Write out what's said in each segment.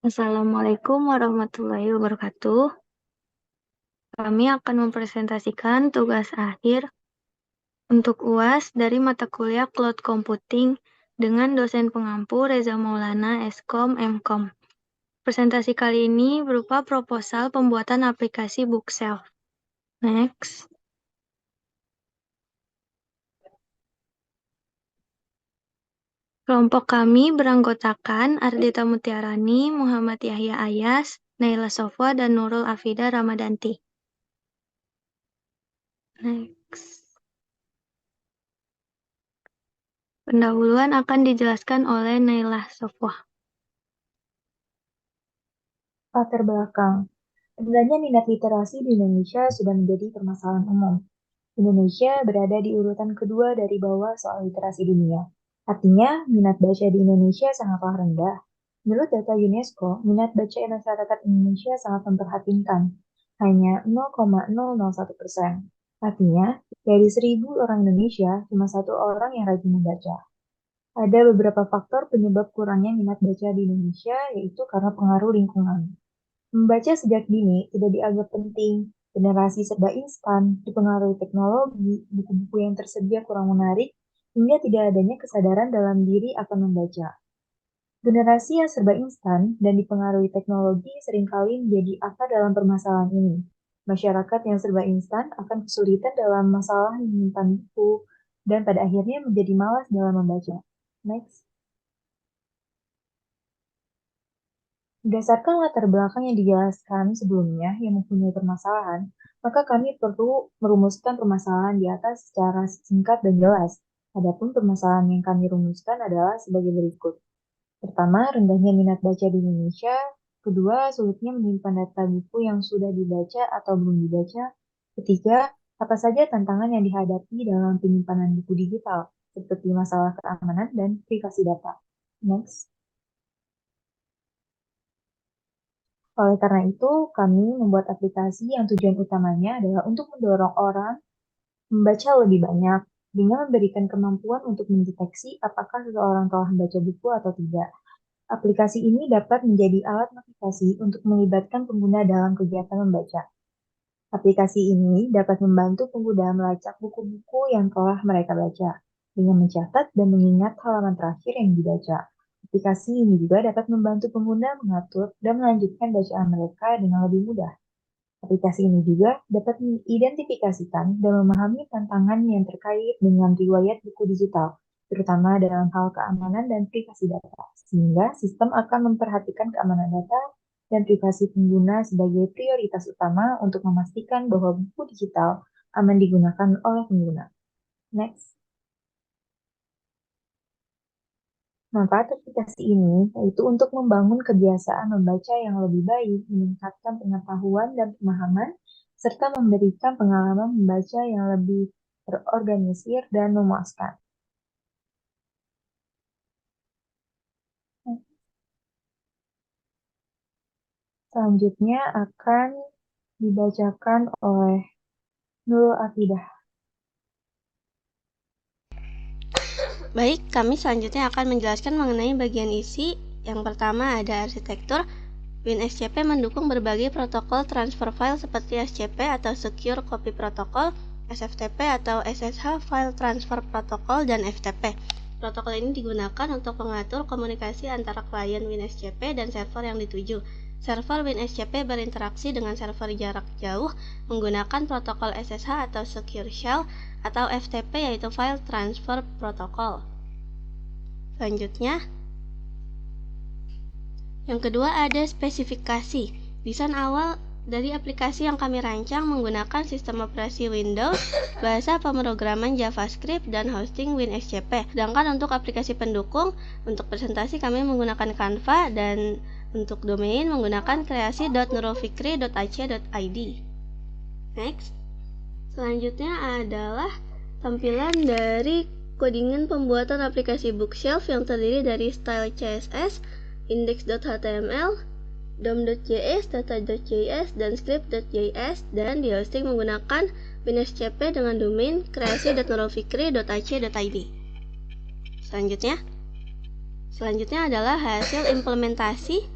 Assalamualaikum warahmatullahi wabarakatuh. Kami akan mempresentasikan tugas akhir untuk UAS dari mata kuliah Cloud Computing dengan dosen pengampu Reza Maulana, Eskom, Mkom. Presentasi kali ini berupa proposal pembuatan aplikasi Bookshelf. Next. Kelompok kami beranggotakan Ardita Mutiarani, Muhammad Yahya Ayas, Naila Sofwa, dan Nurul Afida Ramadanti. Next. Pendahuluan akan dijelaskan oleh Naila Sofwa. Latar belakang. Rendahnya minat literasi di Indonesia sudah menjadi permasalahan umum. Indonesia berada di urutan kedua dari bawah soal literasi dunia. Artinya, minat baca di Indonesia sangatlah rendah. Menurut data UNESCO, minat baca masyarakat Indonesia sangat memprihatinkan, hanya 0,001%. Artinya, dari 1.000 orang Indonesia, cuma 1 orang yang rajin membaca. Ada beberapa faktor penyebab kurangnya minat baca di Indonesia, yaitu karena pengaruh lingkungan. Membaca sejak dini tidak dianggap penting, generasi serba instan, dipengaruhi teknologi, buku-buku yang tersedia kurang menarik, hingga tidak adanya kesadaran dalam diri akan membaca. Generasi yang serba instan dan dipengaruhi teknologi seringkali menjadi akar dalam permasalahan ini. Masyarakat yang serba instan akan kesulitan dalam masalah menyimpan buku, dan pada akhirnya menjadi malas dalam membaca. Next. Berdasarkan latar belakang yang dijelaskan sebelumnya yang mempunyai permasalahan, maka kami perlu merumuskan permasalahan di atas secara singkat dan jelas. Adapun permasalahan yang kami rumuskan adalah sebagai berikut. Pertama, rendahnya minat baca di Indonesia. Kedua, sulitnya menyimpan data buku yang sudah dibaca atau belum dibaca. Ketiga, apa saja tantangan yang dihadapi dalam penyimpanan buku digital, seperti masalah keamanan dan privasi data. Next. Oleh karena itu, kami membuat aplikasi yang tujuan utamanya adalah untuk mendorong orang membaca lebih banyak, dengan memberikan kemampuan untuk mendeteksi apakah seseorang telah membaca buku atau tidak. Aplikasi ini dapat menjadi alat motivasi untuk melibatkan pengguna dalam kegiatan membaca. Aplikasi ini dapat membantu pengguna melacak buku-buku yang telah mereka baca, dengan mencatat dan mengingat halaman terakhir yang dibaca. Aplikasi ini juga dapat membantu pengguna mengatur dan melanjutkan bacaan mereka dengan lebih mudah. Aplikasi ini juga dapat mengidentifikasikan dan memahami tantangan yang terkait dengan riwayat buku digital, terutama dalam hal keamanan dan privasi data, sehingga sistem akan memperhatikan keamanan data dan privasi pengguna sebagai prioritas utama untuk memastikan bahwa buku digital aman digunakan oleh pengguna. Next. Manfaat aplikasi ini yaitu untuk membangun kebiasaan membaca yang lebih baik, meningkatkan pengetahuan dan pemahaman, serta memberikan pengalaman membaca yang lebih terorganisir dan memuaskan. Selanjutnya akan dibacakan oleh Nurul Afidah. Baik, kami selanjutnya akan menjelaskan mengenai bagian isi. Yang pertama ada arsitektur. WinSCP mendukung berbagai protokol transfer file seperti SCP atau Secure Copy Protocol, SFTP atau SSH File Transfer Protocol, dan FTP. Protokol ini digunakan untuk mengatur komunikasi antara klien WinSCP dan server yang dituju. Server WinSCP berinteraksi dengan server jarak jauh menggunakan protokol SSH atau Secure Shell atau FTP yaitu File Transfer Protocol. Selanjutnya, yang kedua ada spesifikasi. Desain awal dari aplikasi yang kami rancang menggunakan sistem operasi Windows, bahasa pemrograman JavaScript, dan hosting WinSCP. Sedangkan untuk aplikasi pendukung, untuk presentasi kami menggunakan Canva, dan untuk domain menggunakan kreasi.nurulfikri.ac.id. Next. Selanjutnya adalah tampilan dari codingan pembuatan aplikasi Bookshelf yang terdiri dari style CSS, index.html, dom.js, data.js, dan script.js, dan dihosting menggunakan WinSCP dengan domain kreasi.nurulfikri.ac.id. Selanjutnya adalah hasil implementasi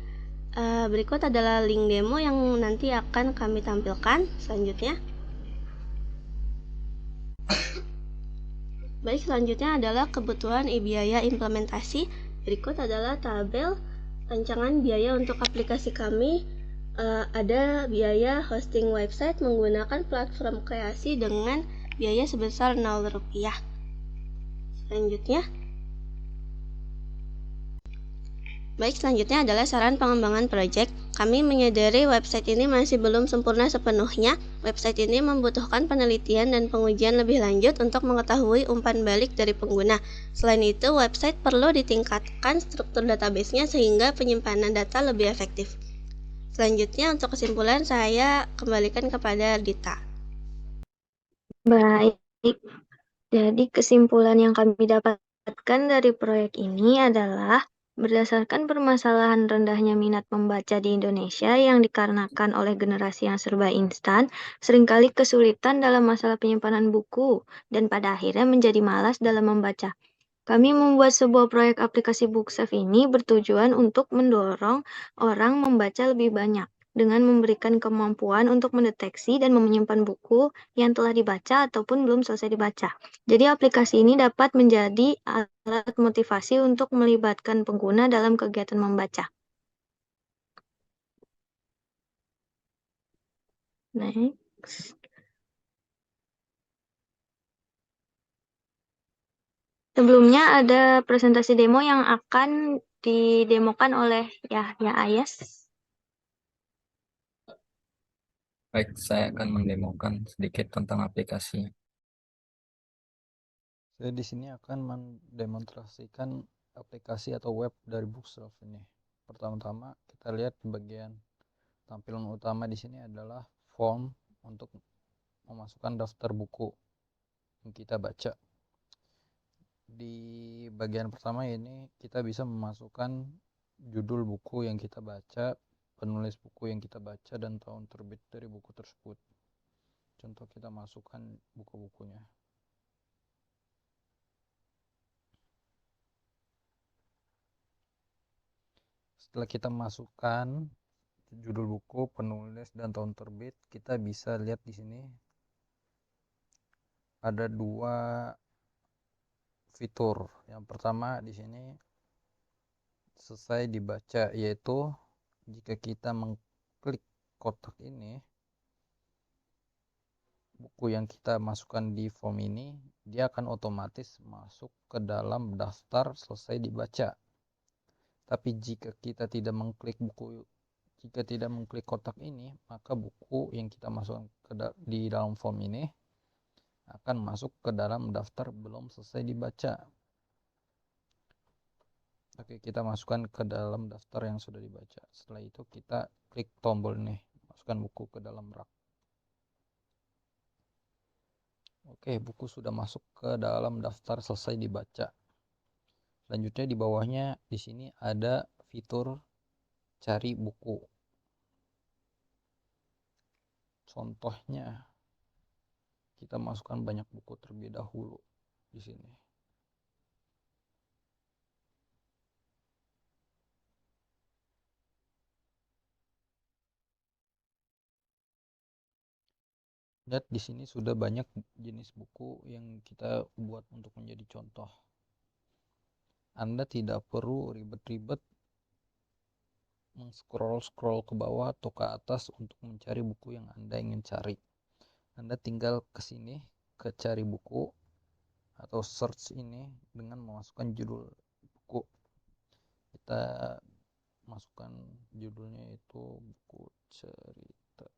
Berikut adalah link demo yang nanti akan kami tampilkan selanjutnya. Baik, selanjutnya adalah kebutuhan biaya implementasi. Berikut adalah tabel rancangan biaya untuk aplikasi kami. Ada biaya hosting website menggunakan platform kreasi dengan biaya sebesar Rp0. Selanjutnya, adalah saran pengembangan proyek. Kami menyadari website ini masih belum sempurna sepenuhnya. Website ini membutuhkan penelitian dan pengujian lebih lanjut untuk mengetahui umpan balik dari pengguna. Selain itu, website perlu ditingkatkan struktur database-nya sehingga penyimpanan data lebih efektif. Selanjutnya, untuk kesimpulan, saya kembalikan kepada Dita. Baik, jadi kesimpulan yang kami dapatkan dari proyek ini adalah berdasarkan permasalahan rendahnya minat membaca di Indonesia yang dikarenakan oleh generasi yang serba instan, seringkali kesulitan dalam masalah penyimpanan buku, dan pada akhirnya menjadi malas dalam membaca. Kami membuat sebuah proyek aplikasi BookSafe ini bertujuan untuk mendorong orang membaca lebih banyak, dengan memberikan kemampuan untuk mendeteksi dan menyimpan buku yang telah dibaca ataupun belum selesai dibaca. Jadi aplikasi ini dapat menjadi alat motivasi untuk melibatkan pengguna dalam kegiatan membaca. Next. Sebelumnya ada presentasi demo yang akan didemokan oleh Yahya Ayas. Baik, saya akan mendemokan sedikit tentang aplikasi. Saya di sini akan mendemonstrasikan aplikasi atau web dari BookShelf ini. Pertama-tama kita lihat di bagian tampilan utama di sini adalah form untuk memasukkan daftar buku yang kita baca. Di bagian pertama ini kita bisa memasukkan judul buku yang kita baca, penulis buku yang kita baca, dan tahun terbit dari buku tersebut. Contoh, kita masukkan buku-bukunya. Setelah kita masukkan judul buku, penulis, dan tahun terbit, kita bisa lihat di sini ada dua fitur. Yang pertama di sini selesai dibaca, yaitu jika kita mengklik kotak ini, buku yang kita masukkan di form ini, dia akan otomatis masuk ke dalam daftar selesai dibaca. Tapi jika kita tidak mengklik kotak ini, maka buku yang kita masukkan di dalam form ini akan masuk ke dalam daftar belum selesai dibaca. Oke, kita masukkan ke dalam daftar yang sudah dibaca. Setelah itu kita klik tombol nih, masukkan buku ke dalam rak. Oke, buku sudah masuk ke dalam daftar selesai dibaca. Selanjutnya di bawahnya di sini ada fitur cari buku. Contohnya, kita masukkan banyak buku terlebih dahulu di sini. Lihat di sini sudah banyak jenis buku yang kita buat untuk menjadi contoh. Anda tidak perlu ribet-ribet scroll ke bawah atau ke atas untuk mencari buku yang Anda ingin cari. Anda tinggal ke sini, ke cari buku atau search ini dengan memasukkan judul buku. Kita masukkan judulnya itu buku cerita.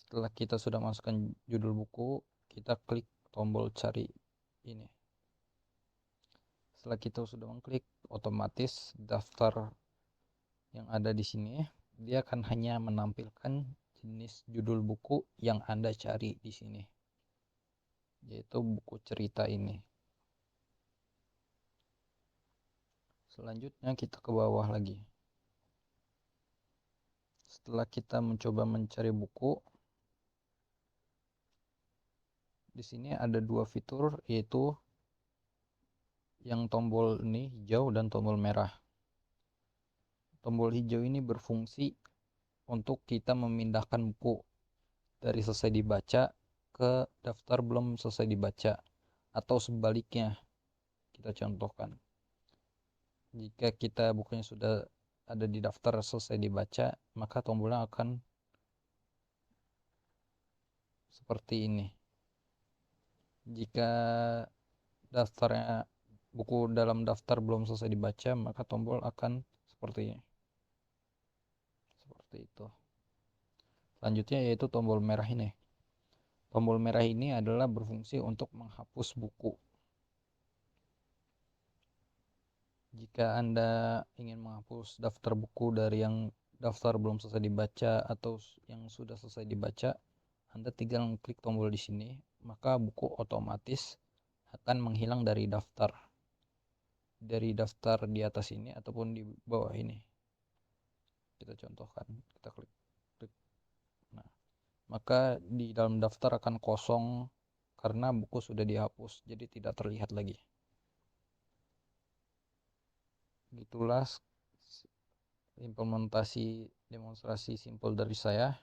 Setelah kita sudah masukkan judul buku, kita klik tombol cari ini. Setelah kita sudah mengklik, otomatis daftar yang ada di sini dia akan hanya menampilkan jenis judul buku yang Anda cari di sini, yaitu buku cerita ini. Selanjutnya kita ke bawah lagi. Setelah kita mencoba mencari buku, di sini ada dua fitur, yaitu yang tombol ini hijau dan tombol merah. Tombol hijau ini berfungsi untuk kita memindahkan buku dari selesai dibaca ke daftar belum selesai dibaca, atau sebaliknya. Kita contohkan, jika kita bukunya sudah ada di daftar selesai dibaca, maka tombolnya akan seperti ini. Jika buku dalam daftar belum selesai dibaca, maka tombol akan seperti ini. Seperti itu. Selanjutnya yaitu tombol merah ini. Tombol merah ini adalah berfungsi untuk menghapus buku. Jika Anda ingin menghapus daftar buku dari yang daftar belum selesai dibaca atau yang sudah selesai dibaca, Anda tinggal klik tombol di sini, maka buku otomatis akan menghilang dari daftar di atas ini ataupun di bawah ini. Kita contohkan, kita klik. Nah, maka di dalam daftar akan kosong karena buku sudah dihapus, jadi tidak terlihat lagi. Gitulah implementasi demonstrasi simpel dari saya,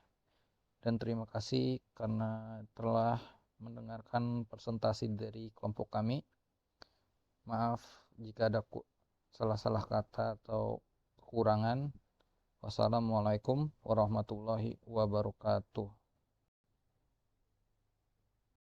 dan terima kasih karena telah mendengarkan presentasi dari kelompok kami. Maaf jika ada salah-salah kata atau kekurangan. Wassalamualaikum warahmatullahi wabarakatuh.